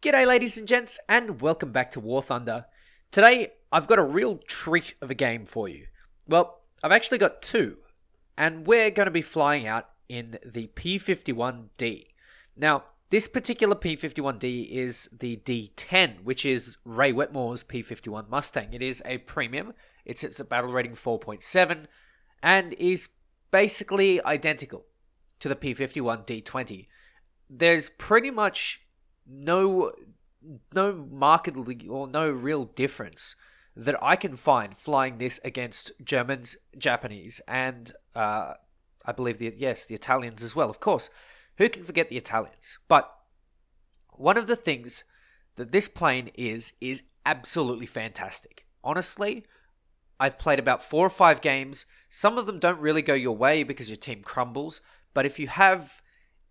G'day ladies and gents, and welcome back to War Thunder. Today, I've got a real treat of a game for you. Well, I've actually got two, and we're going to be flying out in the P51D. Now, this particular P51D is the D10, which is Ray Wetmore's P51 Mustang. It is a premium, it sits at battle rating 4.7, and is basically identical to the P51 D20. There's pretty much no markedly or no real difference that I can find flying this against Germans, Japanese, and I believe the Italians as well. Of course, who can forget the Italians? But one of the things that this plane is absolutely fantastic. Honestly, I've played about 4 or 5 games. Some of them don't really go your way because your team crumbles. But if you have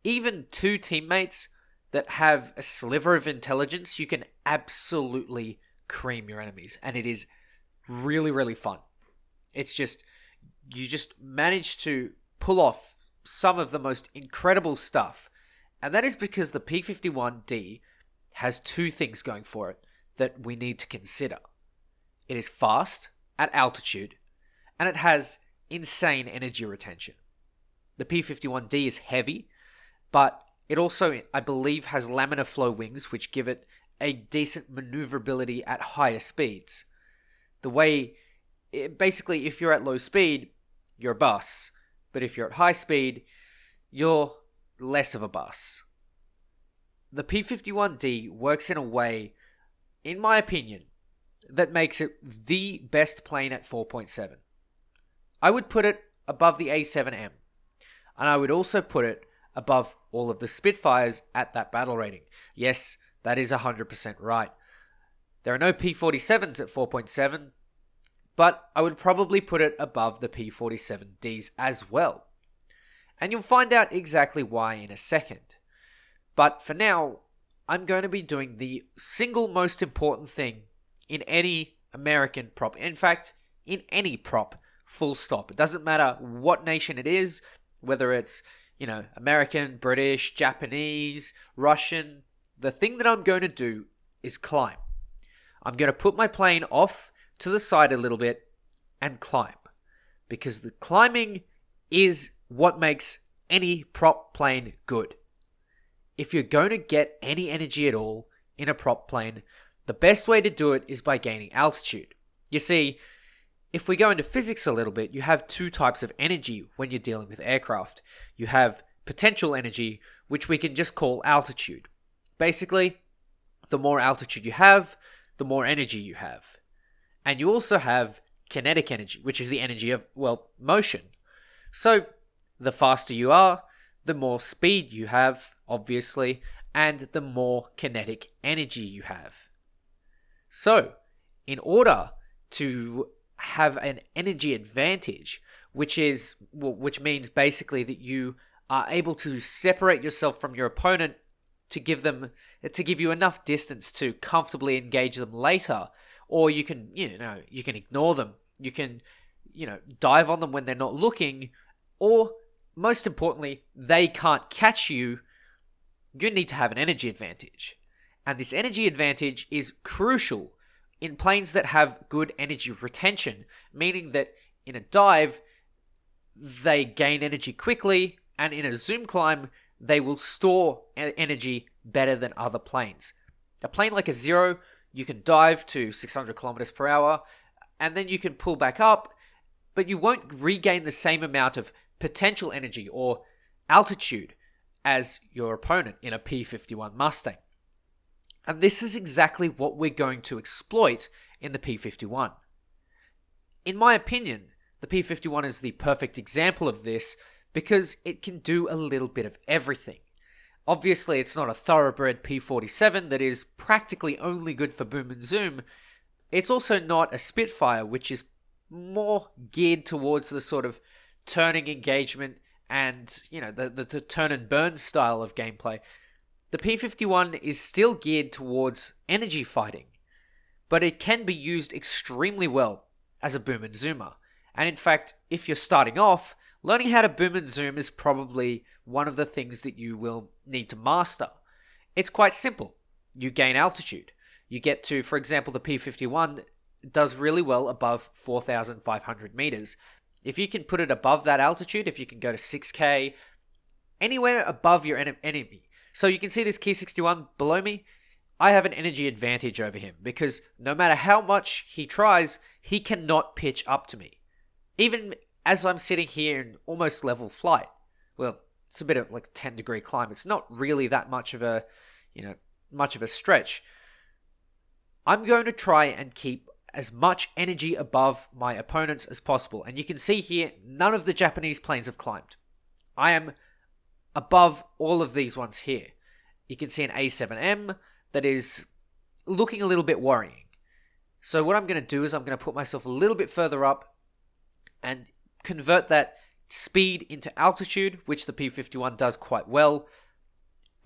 even 2 teammates that have a sliver of intelligence, you can absolutely cream your enemies. And it is really, really fun. It's just, you just manage to pull off some of the most incredible stuff. And that is because the P51D has 2 things going for it that we need to consider. It is fast at altitude, and it has insane energy retention. The P51D is heavy, but it also, I believe, has laminar flow wings, which give it a decent maneuverability at higher speeds. Basically, if you're at low speed, you're a bus. But if you're at high speed, you're less of a bus. The P51D works in a way, in my opinion, that makes it the best plane at 4.7. I would put it above the A7M. And I would also put it above all of the Spitfires at that battle rating. Yes, that is 100% right. There are no P47s at 4.7, but I would probably put it above the P47Ds as well. And you'll find out exactly why in a second. But for now, I'm going to be doing the single most important thing in any American prop. In fact, in any prop, full stop. It doesn't matter what nation it is, whether it's American, British, Japanese, Russian. The thing that I'm going to do is climb. I'm going to put my plane off to the side a little bit and climb. Because the climbing is what makes any prop plane good. If you're going to get any energy at all in a prop plane, the best way to do it is by gaining altitude. You see, if we go into physics a little bit, you have 2 types of energy when you're dealing with aircraft. You have potential energy, which we can just call altitude. Basically, the more altitude you have, the more energy you have. And you also have kinetic energy, which is the energy of, motion. So, the faster you are, the more speed you have, obviously, and the more kinetic energy you have. So, in order to have an energy advantage, which means basically that you are able to separate yourself from your opponent to give you enough distance to comfortably engage them later, or you can ignore them, you can dive on them when they're not looking, or most importantly, they can't catch you. You need to have an energy advantage, and this energy advantage is crucial in planes that have good energy retention, meaning that in a dive, they gain energy quickly, and in a zoom climb, they will store energy better than other planes. A plane like a Zero, you can dive to 600 kilometers per hour, and then you can pull back up, but you won't regain the same amount of potential energy or altitude as your opponent in a P51 Mustang. And this is exactly what we're going to exploit in the P51. In my opinion, the P51 is the perfect example of this because it can do a little bit of everything. Obviously, it's not a thoroughbred P47 that is practically only good for boom and zoom. It's also not a Spitfire, which is more geared towards the sort of turning engagement and, the turn and burn style of gameplay. The P51 is still geared towards energy fighting, but it can be used extremely well as a boom and zoomer. And in fact, if you're starting off, learning how to boom and zoom is probably one of the things that you will need to master. It's quite simple. you gain altitude. You get to, for example, the P-51 does really well above 4,500 meters. If you can put it above that altitude, if you can go to 6K, anywhere above your enemy. So you can see this Ki-61 below me. I have an energy advantage over him because no matter how much he tries, he cannot pitch up to me. Even as I'm sitting here in almost level flight. Well, it's a bit of like a 10-degree climb. It's not really that much of a, much of a stretch. I'm going to try and keep as much energy above my opponents as possible. And you can see here, none of the Japanese planes have climbed. I am above all of these ones here. You can see an A7M that is looking a little bit worrying. So what I'm going to do is I'm going to put myself a little bit further up and convert that speed into altitude, which the P-51 does quite well.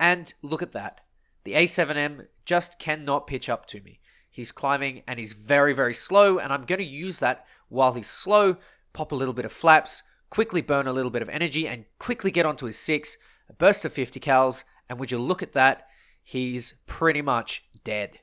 And look at that. The A7M just cannot pitch up to me. He's climbing and he's very, very slow, and I'm going to use that while he's slow, pop a little bit of flaps, quickly burn a little bit of energy, and quickly get onto his 6, a burst of 50 cals, and would you look at that, he's pretty much dead.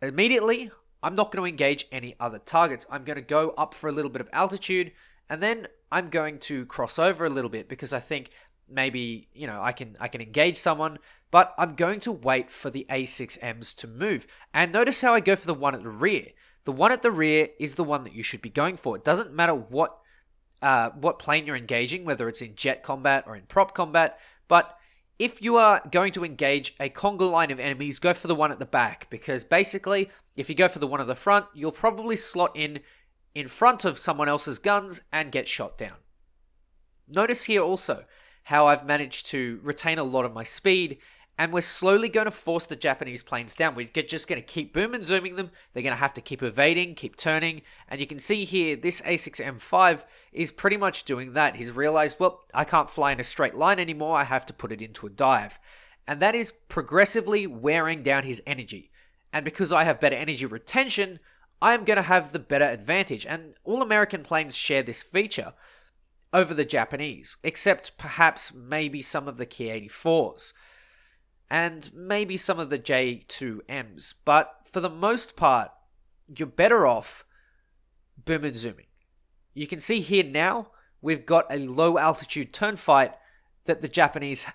Immediately, I'm not going to engage any other targets. I'm going to go up for a little bit of altitude, and then I'm going to cross over a little bit because I think maybe, I can engage someone, but I'm going to wait for the A6Ms to move. And notice how I go for the one at the rear. The one at the rear is the one that you should be going for. It doesn't matter what plane you're engaging, whether it's in jet combat or in prop combat, but if you are going to engage a conga line of enemies, go for the one at the back, because basically, if you go for the one at the front, you'll probably slot in front of someone else's guns and get shot down. Notice here also how I've managed to retain a lot of my speed, and we're slowly going to force the Japanese planes down. We're just going to keep boom and zooming them. They're going to have to keep evading, keep turning, and you can see here, this A6M5 is pretty much doing that. He's realized, well, I can't fly in a straight line anymore, I have to put it into a dive. And that is progressively wearing down his energy. And because I have better energy retention, I'm going to have the better advantage. And all American planes share this feature over the Japanese, except perhaps maybe some of the Ki-84s and maybe some of the J2Ms. But for the most part, you're better off boom and zooming. You can see here now, we've got a low altitude turn fight that the Japanese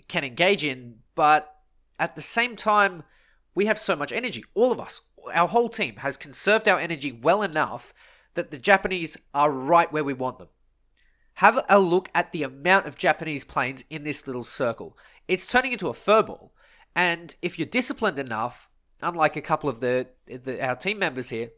can engage in, but at the same time, we have so much energy. All of us, our whole team has conserved our energy well enough that the Japanese are right where we want them. Have a look at the amount of Japanese planes in this little circle. It's turning into a furball, and if you're disciplined enough, unlike a couple of our team members here,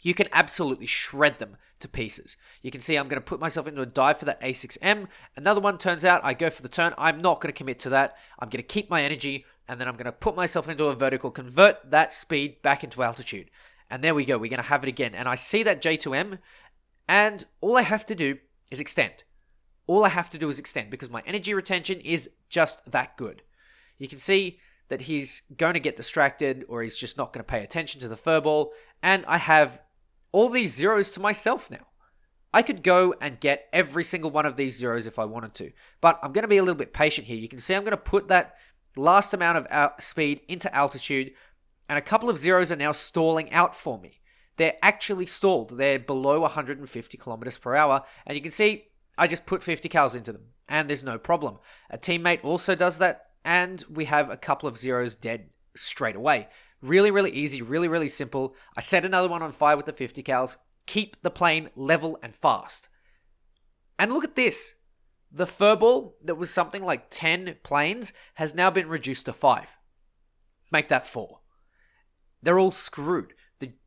you can absolutely shred them to pieces. You can see I'm going to put myself into a dive for that A6M. Another one turns out, I go for the turn. I'm not going to commit to that. I'm going to keep my energy, and then I'm going to put myself into a vertical, convert that speed back into altitude. And there we go. We're going to have it again. And I see that J2M, and all I have to do is extend. All I have to do is extend because my energy retention is just that good. You can see that he's going to get distracted or he's just not going to pay attention to the furball, and I have all these zeros to myself now. I could go and get every single one of these zeros if I wanted to, but I'm going to be a little bit patient here. You can see I'm going to put that last amount of speed into altitude, and a couple of zeros are now stalling out for me. They're actually stalled. They're below 150 kilometers per hour. And you can see I just put 50 cals into them and there's no problem. A teammate also does that and we have a couple of zeros dead straight away. Really, really easy, really, really simple. I set another one on fire with the 50 cals. Keep the plane level and fast. And look at this. The furball that was something like 10 planes has now been reduced to 5. Make that 4. They're all screwed.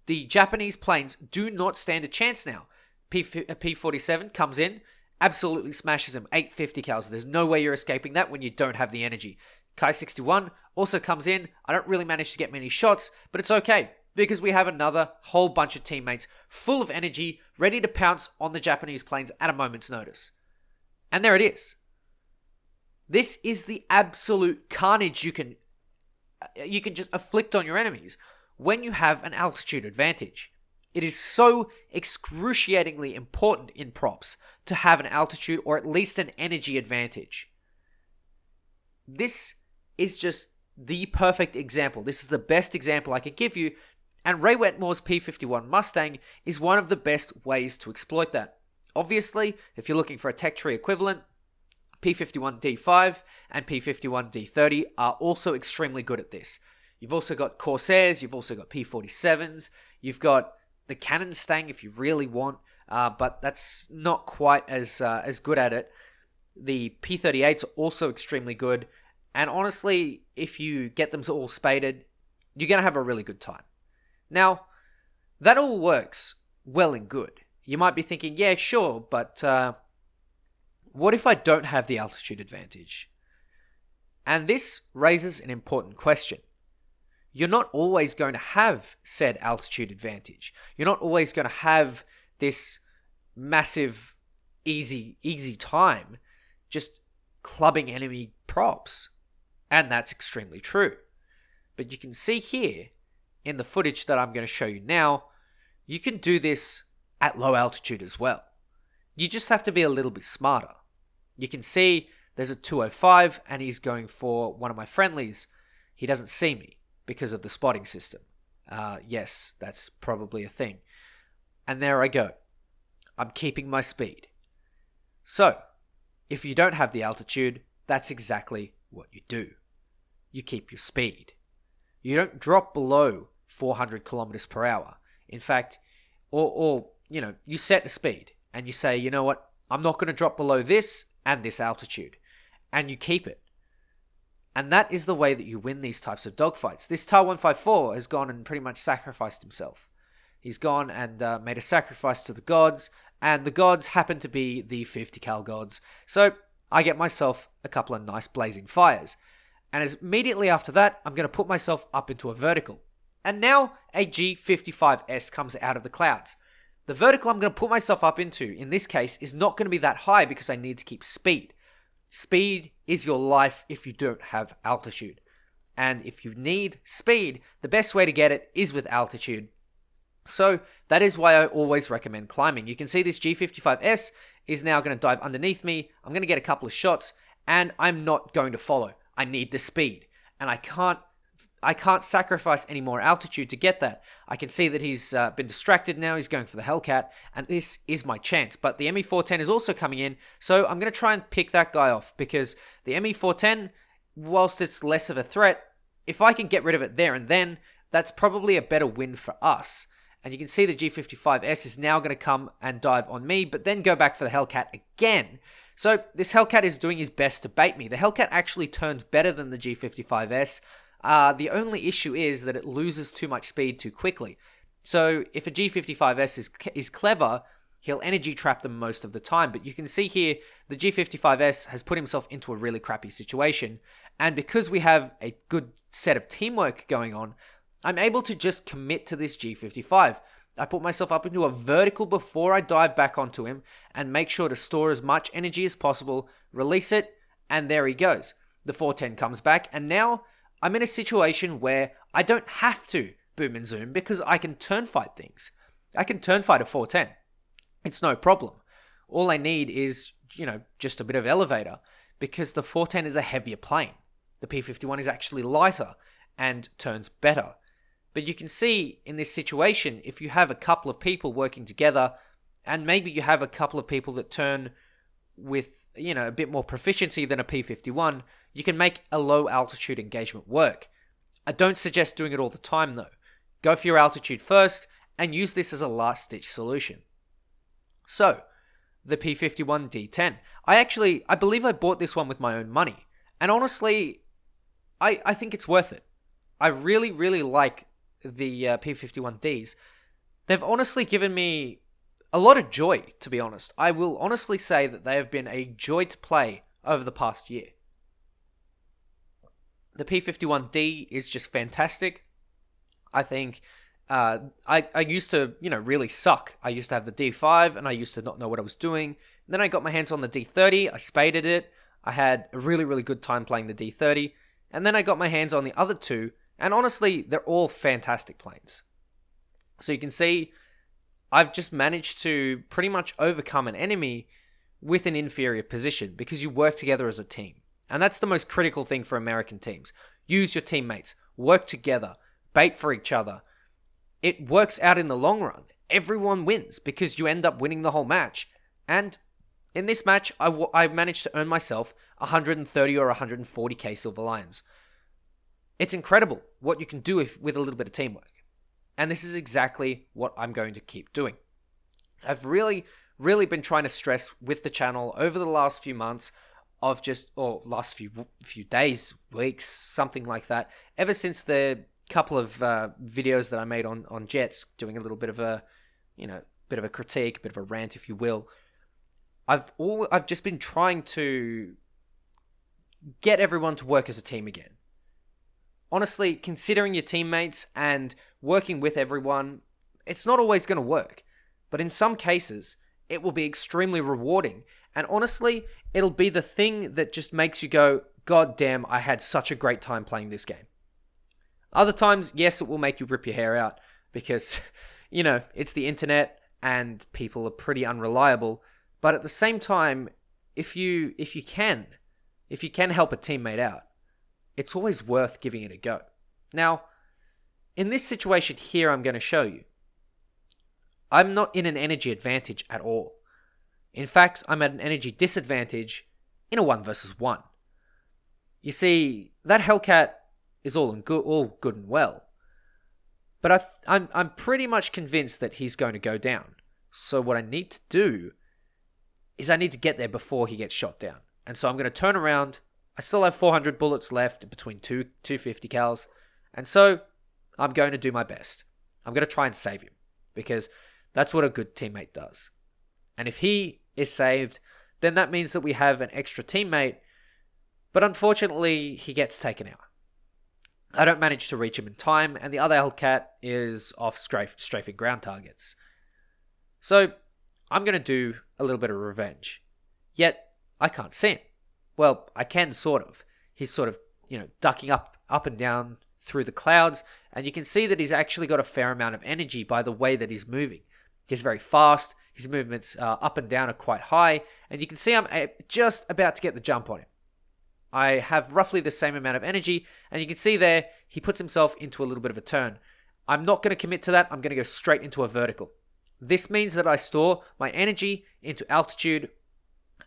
The Japanese planes do not stand a chance now. P-47 comes in, absolutely smashes him, 850 cals. There's no way you're escaping that when you don't have the energy. Ki-61 also comes in. I don't really manage to get many shots, but it's okay because we have another whole bunch of teammates full of energy, ready to pounce on the Japanese planes at a moment's notice. And there it is. This is the absolute carnage you can just afflict on your enemies when you have an altitude advantage. It is so excruciatingly important in props to have an altitude or at least an energy advantage. This is just the perfect example. This is the best example I could give you, and Ray Wetmore's P51 Mustang is one of the best ways to exploit that. Obviously, if you're looking for a tech tree equivalent, P51D5 and P51D30 are also extremely good at this. You've also got Corsairs, you've also got P47s, you've got the Cannon Stang if you really want, but that's not quite as good at it. The P38s are also extremely good, and honestly, if you get them all spaded, you're going to have a really good time. Now, that all works well and good. You might be thinking, yeah, sure, but what if I don't have the altitude advantage? And this raises an important question. You're not always going to have said altitude advantage. You're not always going to have this massive, easy time just clubbing enemy props. And that's extremely true. But you can see here, in the footage that I'm going to show you now, you can do this at low altitude as well. You just have to be a little bit smarter. You can see there's a 205 and he's going for one of my friendlies. He doesn't see me because of the spotting system. Yes, that's probably a thing. And there I go. I'm keeping my speed. So, if you don't have the altitude, that's exactly what you do. You keep your speed. You don't drop below 400 kilometers per hour. In fact, you set a speed and you say, you know what, I'm not going to drop below this and this altitude. And you keep it. And that is the way that you win these types of dogfights. This TAR 154 has gone and pretty much sacrificed himself. He's gone and made a sacrifice to the gods, and the gods happen to be the 50 cal gods. So I get myself a couple of nice blazing fires. And immediately after that, I'm going to put myself up into a vertical. And now a G55S comes out of the clouds. The vertical I'm going to put myself up into, in this case, is not going to be that high because I need to keep speed. Speed is your life if you don't have altitude. And if you need speed, the best way to get it is with altitude. So that is why I always recommend climbing. You can see this G55S is now going to dive underneath me. I'm going to get a couple of shots and I'm not going to follow. I need the speed and I can't sacrifice any more altitude to get that. I can see that he's been distracted now. He's going for the Hellcat, and this is my chance. But the ME410 is also coming in, so I'm going to try and pick that guy off because the ME410, whilst it's less of a threat, if I can get rid of it there and then, that's probably a better win for us. And you can see the G55S is now going to come and dive on me, but then go back for the Hellcat again. So this Hellcat is doing his best to bait me. The Hellcat actually turns better than the G55S. The only issue is that it loses too much speed too quickly. So if a G55S is clever, he'll energy trap them most of the time. But you can see here, the G55S has put himself into a really crappy situation. And because we have a good set of teamwork going on, I'm able to just commit to this G55. I put myself up into a vertical before I dive back onto him and make sure to store as much energy as possible, release it, and there he goes. The 410 comes back, and now I'm in a situation where I don't have to boom and zoom because I can turn fight things. I can turn fight a 410. It's no problem. All I need is, just a bit of elevator because the 410 is a heavier plane. The P51 is actually lighter and turns better. But you can see in this situation, if you have a couple of people working together and maybe you have a couple of people that turn with, a bit more proficiency than a P51, you can make a low altitude engagement work. I don't suggest doing it all the time though. Go for your altitude first and use this as a last ditch solution. So, the P51 D10. I believe I bought this one with my own money. And honestly, I think it's worth it. I really, really like the P51Ds. They've honestly given me a lot of joy, to be honest. I will honestly say that they have been a joy to play over the past year. The P51D is just fantastic. I think I used to, really suck. I used to have the D5 and I used to not know what I was doing. And then I got my hands on the D30. I spaded it. I had a really, really good time playing the D30. And then I got my hands on the other two. And honestly, they're all fantastic planes. So you can see I've just managed to pretty much overcome an enemy with an inferior position because you work together as a team. And that's the most critical thing for American teams. use your teammates, work together, bait for each other. It works out in the long run. Everyone wins because you end up winning the whole match. And in this match, I managed to earn myself 130 or 140k Silver Lions. It's incredible what you can do with a little bit of teamwork. And this is exactly what I'm going to keep doing. I've really been trying to stress with the channel over the last few months of last few days, weeks, something like that. Ever since the couple of videos that I made on Jets, doing a little bit of a, bit of a critique, bit of a rant, if you will. I've just been trying to get everyone to work as a team again. Honestly, considering your teammates and working with everyone, it's not always going to work. But in some cases, it will be extremely rewarding. And honestly, it'll be the thing that just makes you go, God damn, I had such a great time playing this game. Other times, yes, it will make you rip your hair out because, it's the internet and people are pretty unreliable. But at the same time, if you can help a teammate out, it's always worth giving it a go. Now, in this situation here, I'm going to show you, I'm not in an energy advantage at all. In fact, I'm at an energy disadvantage in a 1 versus 1. You see, that Hellcat is all good and well, but I'm pretty much convinced that he's going to go down. So what I need to do is I need to get there before he gets shot down. And so I'm going to turn around. I still have 400 bullets left between 250 cals, and so I'm going to do my best. I'm going to try and save him because that's what a good teammate does. And if he is saved, then that means that we have an extra teammate, but unfortunately, he gets taken out. I don't manage to reach him in time, and the other Hellcat is off strafing ground targets. So, I'm going to do a little bit of revenge. Yet, I can't see him. Well, I can sort of. He's sort of, ducking up and down through the clouds, and you can see that he's actually got a fair amount of energy by the way that he's moving. He's very fast, his movements up and down are quite high, and you can see I'm just about to get the jump on him. I have roughly the same amount of energy, and you can see there, he puts himself into a little bit of a turn. I'm not going to commit to that, I'm going to go straight into a vertical. This means that I store my energy into altitude,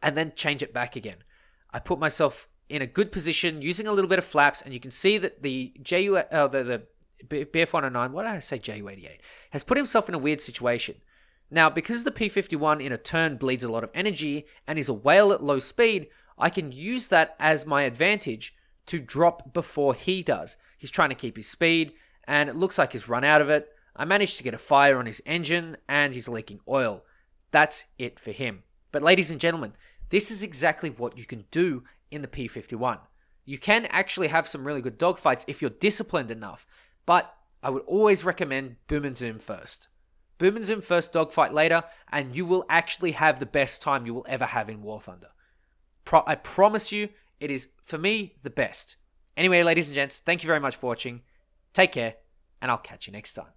and then change it back again. I put myself in a good position, using a little bit of flaps, and you can see that the BF-109, why did I say JU-88, has put himself in a weird situation. Now, because the P-51 in a turn bleeds a lot of energy, and is a whale at low speed, I can use that as my advantage to drop before he does. He's trying to keep his speed, and it looks like he's run out of it. I managed to get a fire on his engine, and he's leaking oil. That's it for him. But ladies and gentlemen, this is exactly what you can do in the P-51. You can actually have some really good dogfights if you're disciplined enough, but I would always recommend boom and zoom first. Boom and zoom first, dogfight later, and you will actually have the best time you will ever have in War Thunder. I promise you, it is, for me, the best. Anyway, ladies and gents, thank you very much for watching. Take care, and I'll catch you next time.